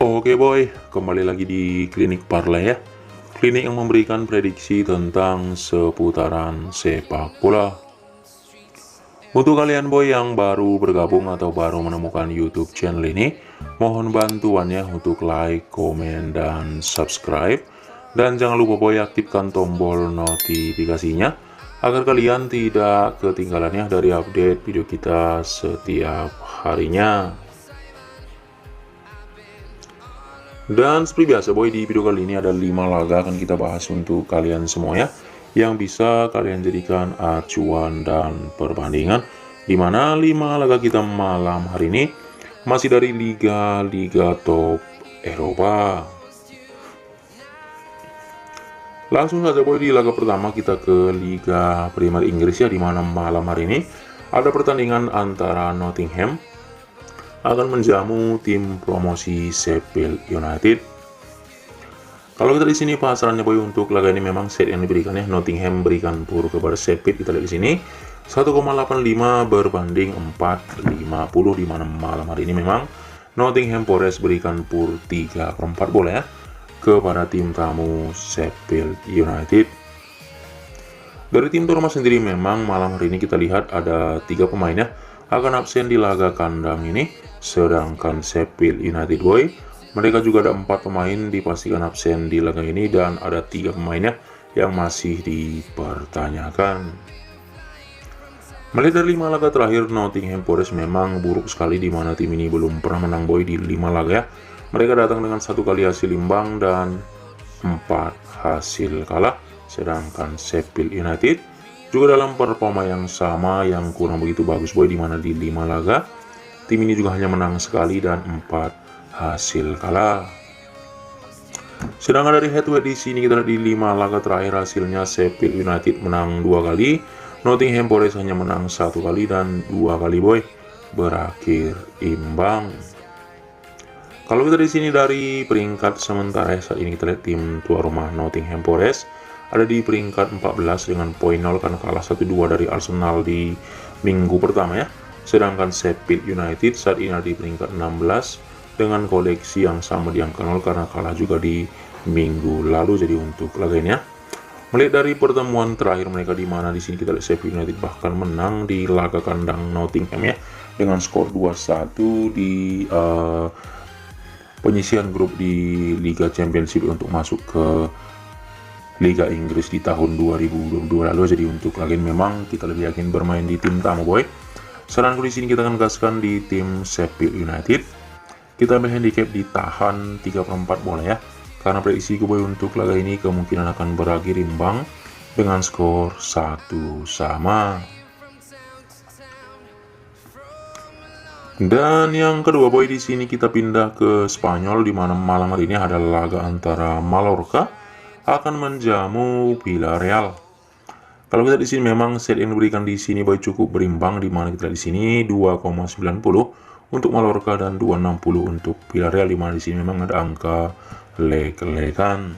Oke boy, kembali lagi di Klinik Parlay ya. Klinik yang memberikan prediksi tentang seputaran sepak bola. Untuk kalian boy yang baru bergabung atau baru menemukan YouTube channel ini, mohon bantuannya untuk like, komen, dan subscribe. Dan jangan lupa boy aktifkan tombol notifikasinya agar kalian tidak ketinggalannya dari update video kita setiap harinya. Dan seperti biasa boy, di video kali ini ada 5 laga akan kita bahas untuk kalian semua ya, yang bisa kalian jadikan acuan dan perbandingan, dimana 5 laga kita malam hari ini masih dari liga-liga top Eropa. Langsung saja boy, di laga pertama kita ke Liga Premier Inggris ya, dimana malam hari ini ada pertandingan antara Nottingham akan menjamu tim promosi Sheffield United. Kalau kita di sini pasarannya boy, untuk laga ini memang set yang diberikan ya, Nottingham berikan pur kepada Sheffield. Kita lihat di sini 1,85 berbanding 4,50, di mana malam hari ini memang Nottingham Forest berikan pur 3/4 bola ya kepada tim tamu Sheffield United. Dari tim tuan rumah sendiri memang malam hari ini kita lihat ada 3 pemain ya akan absen di laga kandang ini, sedangkan Sheffield United boy, mereka juga ada 4 pemain dipastikan absen di laga ini, dan ada 3 pemainnya yang masih dipertanyakan. Melihat dari 5 laga terakhir, Nottingham Forest memang buruk sekali, di mana tim ini belum pernah menang boy di 5 laga ya. Mereka datang dengan 1 kali hasil imbang dan 4 hasil kalah, sedangkan Sheffield United juga dalam performa yang sama yang kurang begitu bagus boy, di mana di 5 laga tim ini juga hanya menang sekali dan 4 hasil kalah. Sedangkan dari head to head di sini kita lihat di 5 laga terakhir hasilnya Sheffield United menang 2 kali, Nottingham Forest hanya menang 1 kali, dan 2 kali boy berakhir imbang. Kalau kita di sini dari peringkat sementara saat ini kita lihat tim tuan rumah Nottingham Forest ada di peringkat 14 dengan poin 0 karena kalah 1-2 dari Arsenal di minggu pertama ya. Sedangkan Sheffield United saat ini ada di peringkat 16 dengan koleksi yang sama di angka 0 karena kalah juga di minggu lalu. Jadi untuk laga ini ya, melihat dari pertemuan terakhir mereka, di mana di sini kita lihat Sheffield United bahkan menang di laga kandang Nottingham ya dengan skor 2-1 di penyisihan grup di Liga Championship untuk masuk ke Liga Inggris di tahun 2022 lalu. Jadi untuk laga ini memang kita lebih yakin bermain di tim tamu boy. Saranku di sini kita akan gaskan di tim Sheffield United. Kita ambil handicap ditahan 3/4 bola ya, karena prediksi boy untuk laga ini kemungkinan akan berakhir imbang dengan skor 1-1. Dan yang kedua boy, di sini kita pindah ke Spanyol, di mana malam hari ini ada laga antara Mallorca akan menjamu Villarreal. Kalau kita di sini memang set yang diberikan di sini boy cukup berimbang, di mana kita di sini 2,90 untuk Mallorca dan 2,60 untuk Villarreal, di mana di sini memang ada angka leg-legan.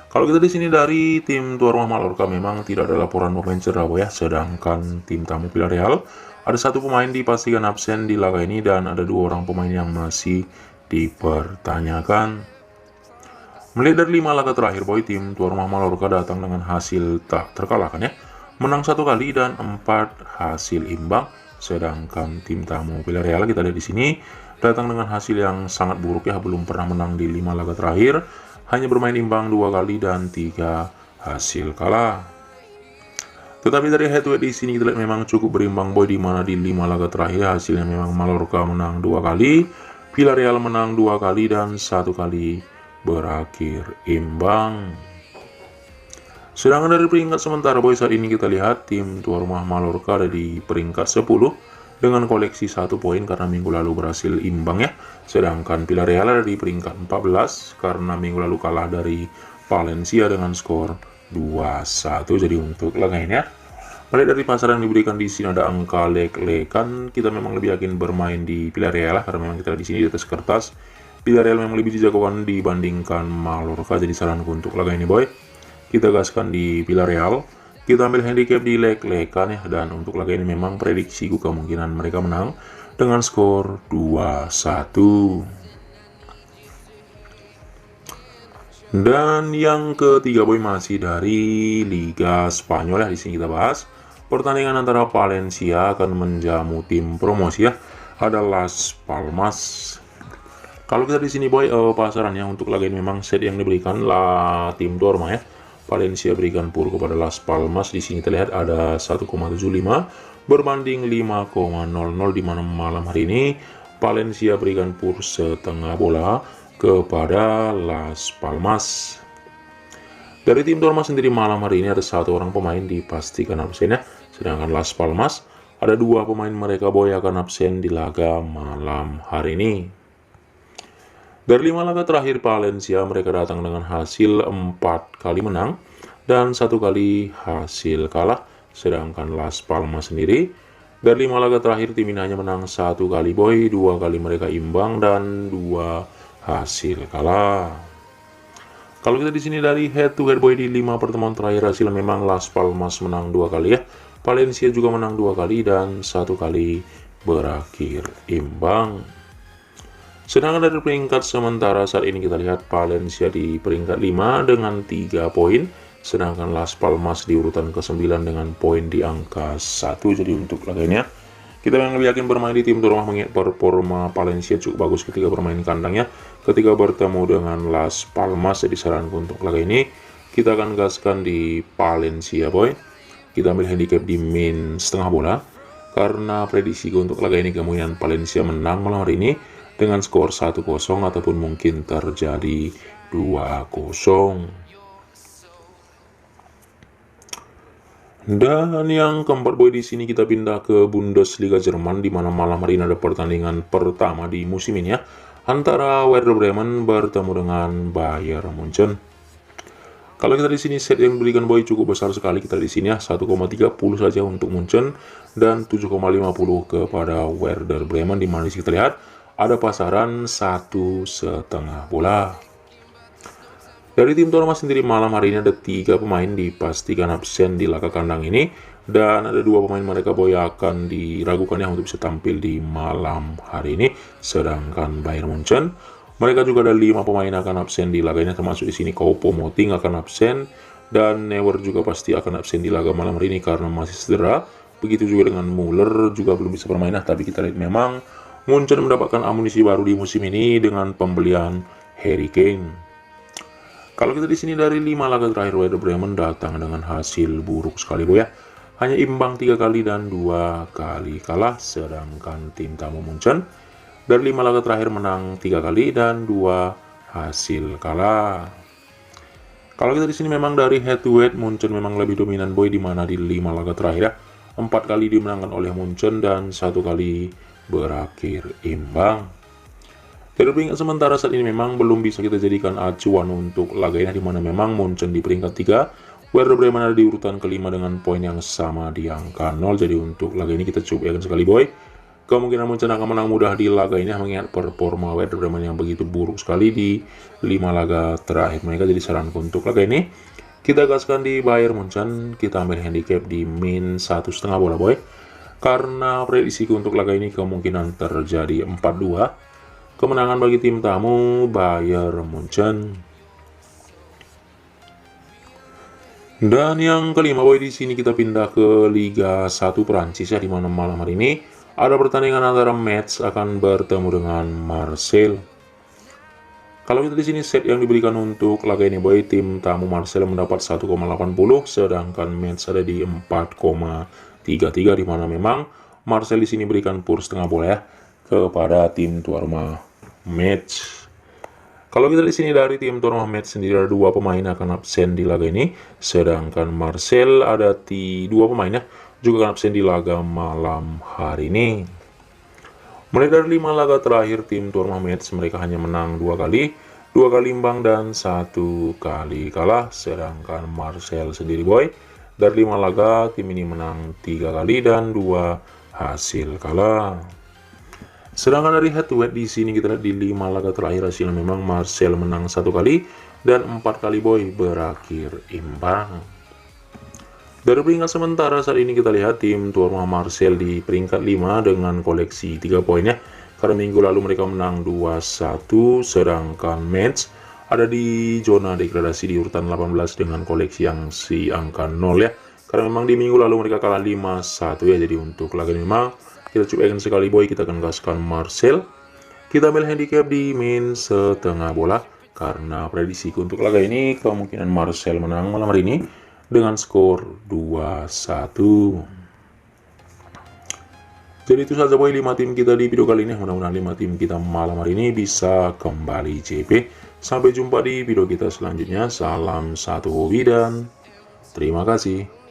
Kalau kita di sini dari tim tuan rumah Mallorca memang tidak ada laporan pemain cedera boy ya, sedangkan tim tamu Villarreal ada 1 pemain dipastikan absen di laga ini, dan ada 2 orang pemain yang masih dipertanyakan. Melihat dari 5 laga terakhir boy, tim tuan rumah Mallorca datang dengan hasil tak terkalahkan ya, menang 1 kali dan 4 hasil imbang. Sedangkan tim tamu Villarreal kita lihat di sini datang dengan hasil yang sangat buruk ya, belum pernah menang di 5 laga terakhir, hanya bermain imbang 2 kali dan 3 hasil kalah. Tetapi dari head to head di sini kita lihat memang cukup berimbang boy, di mana di 5 laga terakhir hasilnya memang Mallorca menang 2 kali, Villarreal menang 2 kali, dan 1 kali berakhir imbang. Sedangkan dari peringkat sementara boy, saat ini kita lihat tim tuan rumah Mallorca ada di peringkat 10 dengan koleksi 1 poin karena minggu lalu berhasil imbang ya. Sedangkan Villarreal ada di peringkat 14 karena minggu lalu kalah dari Valencia dengan skor 2-1. Jadi untuk laga ini ya, melihat dari pasaran yang diberikan di sini ada angka leg-legan, kita memang lebih yakin bermain di Villarreal karena memang kita di sini di atas kertas Villarreal memang lebih dijagokan dibandingkan Mallorca. Jadi saranku untuk laga ini boy, kita gaskan di Villarreal. Kita ambil handicap di leg-legan ya, dan untuk laga ini memang prediksiku kemungkinan mereka menang dengan skor 2-1. Dan yang ketiga boy masih dari Liga Spanyol ya, di sini kita bahas pertandingan antara Valencia akan menjamu tim promosi ya, ada Las Palmas. Kalau kita di sini boy, pasarannya untuk laga ini memang set yang diberikan lah tim Dorma ya. Valencia berikan pur kepada Las Palmas, di sini terlihat ada 1,75 berbanding 5,00, di mana malam hari ini Valencia berikan pur setengah bola kepada Las Palmas. Dari tim Dorma sendiri malam hari ini ada satu orang pemain dipastikan absen ya, sedangkan Las Palmas ada dua pemain mereka boy akan absen di laga malam hari ini. Dari 5 laga terakhir Valencia mereka datang dengan hasil 4 kali menang dan 1 kali hasil kalah, sedangkan Las Palmas sendiri dari 5 laga terakhir tim ini hanya menang 1 kali boy, 2 kali mereka imbang dan 2 hasil kalah. Kalau kita di sini dari head to head boy, di 5 pertemuan terakhir hasil memang Las Palmas menang 2 kali ya, Valencia juga menang 2 kali dan 1 kali berakhir imbang. Sedangkan dari peringkat sementara saat ini kita lihat Valencia di peringkat 5 dengan 3 poin, sedangkan Las Palmas di urutan ke-9 dengan poin di angka 1. Jadi untuk laga ini ya, kita yang lebih yakin bermain di tim Dorma, mengingat performa Valencia cukup bagus ketika bermain kandangnya. Ketika bertemu dengan Las Palmas, jadi saranku untuk laga ini kita akan gaskan di Valencia boy. Kita ambil handicap di min setengah bola, karena prediksi untuk laga ini kemungkinan Valencia menang malam hari ini dengan skor 1-0 ataupun mungkin terjadi 2-0. Dan yang keempat boy, di sini kita pindah ke Bundesliga Jerman, di mana malam hari ini ada pertandingan pertama di musim ini ya, antara Werder Bremen bertemu dengan Bayern Munchen. Kalau kita di sini set yang diberikan boy cukup besar sekali, kita di sini ya 1,30 saja untuk Munchen dan 7,50 kepada Werder Bremen, di mana kita lihat ada pasaran 1,5 bola. Dari tim Dorma sendiri malam hari ini ada 3 pemain dipastikan absen di laga kandang ini, dan ada 2 pemain mereka boy akan diragukan ya untuk bisa tampil di malam hari ini. Sedangkan Bayern Munchen mereka juga ada 5 pemain akan absen di laga ini, termasuk di sini Choupo-Moting akan absen dan Neuer juga pasti akan absen di laga malam hari ini karena masih cedera. Begitu juga dengan Müller juga belum bisa bermain, tapi kita lihat memang Munchen mendapatkan amunisi baru di musim ini dengan pembelian Harry Kane. Kalau kita di sini dari 5 laga terakhir Werder Bremen datang dengan hasil buruk sekali boy ya. Hanya imbang 3 kali dan 2 kali kalah, sedangkan tim tamu Munchen dari 5 laga terakhir menang 3 kali dan 2 hasil kalah. Kalau kita di sini memang dari head to head Munchen memang lebih dominan boy, di mana di 5 laga terakhir ya 4 kali dimenangkan oleh Munchen dan 1 kali berakhir imbang. Dari peringkat sementara saat ini memang belum bisa kita jadikan acuan untuk laga ini, di mana memang Munchen di peringkat 3, Werder Bremen ada di urutan kelima dengan poin yang sama di angka 0. Jadi untuk laga ini kita cukup yakin sekali boy, kemungkinan Munchen akan menang mudah di laga ini, mengingat performa Werder Bremen yang begitu buruk sekali di 5 laga terakhir mereka. Jadi saranku untuk laga ini kita gaskan di Bayern Munchen, kita ambil handicap di min 1,5 bola boy, karena prediksi untuk laga ini kemungkinan terjadi 4-2 kemenangan bagi tim tamu Bayern Munchen. Dan yang kelima boy, di sini kita pindah ke Liga 1 Prancis ya, di mana malam hari ini ada pertandingan antara Metz akan bertemu dengan Marseille. Kalau kita di sini set yang diberikan untuk laga ini boy, tim tamu Marseille mendapat 1,80, sedangkan Metz ada di 4,33, di mana memang Marseille di sini berikan pur setengah bola ya kepada tim tuan rumah Metz. Kalau kita di sini dari tim tuan rumah Metz sendiri ada 2 pemain akan absen di laga ini, sedangkan Marseille ada 2 pemain ya juga akan absen di laga malam hari ini. Mulai dari 5 laga terakhir tim tuan rumah Metz mereka hanya menang 2 kali, 2 kali imbang dan 1 kali kalah, sedangkan Marseille sendiri boy dari 5 laga tim ini menang 3 kali dan 2 hasil kalah. Sedangkan dari head to head di sini kita lihat di 5 laga terakhir hasilnya memang Marseille menang 1 kali dan 4 kali boy berakhir imbang. Dari peringkat sementara saat ini kita lihat tim tuan rumah Marseille di peringkat 5 dengan koleksi 3 poin ya, karena minggu lalu mereka menang 2-1, sedangkan Metz ada di zona degradasi di urutan 18 dengan koleksi yang si angka 0 ya. Karena memang di minggu lalu mereka kalah 5-1 ya. Jadi untuk laga ini memang kita cobakan sekali boy, kita akan gaskan Marcel. Kita ambil handicap di min setengah bola. Karena prediksiku untuk laga ini kemungkinan Marcel menang malam hari ini dengan skor 2-1. Jadi itu saja boy 5 tim kita di video kali ini. Mudah-mudahan 5 tim kita malam hari ini bisa kembali JP. Sampai jumpa di video kita selanjutnya. Salam satu hobi dan terima kasih.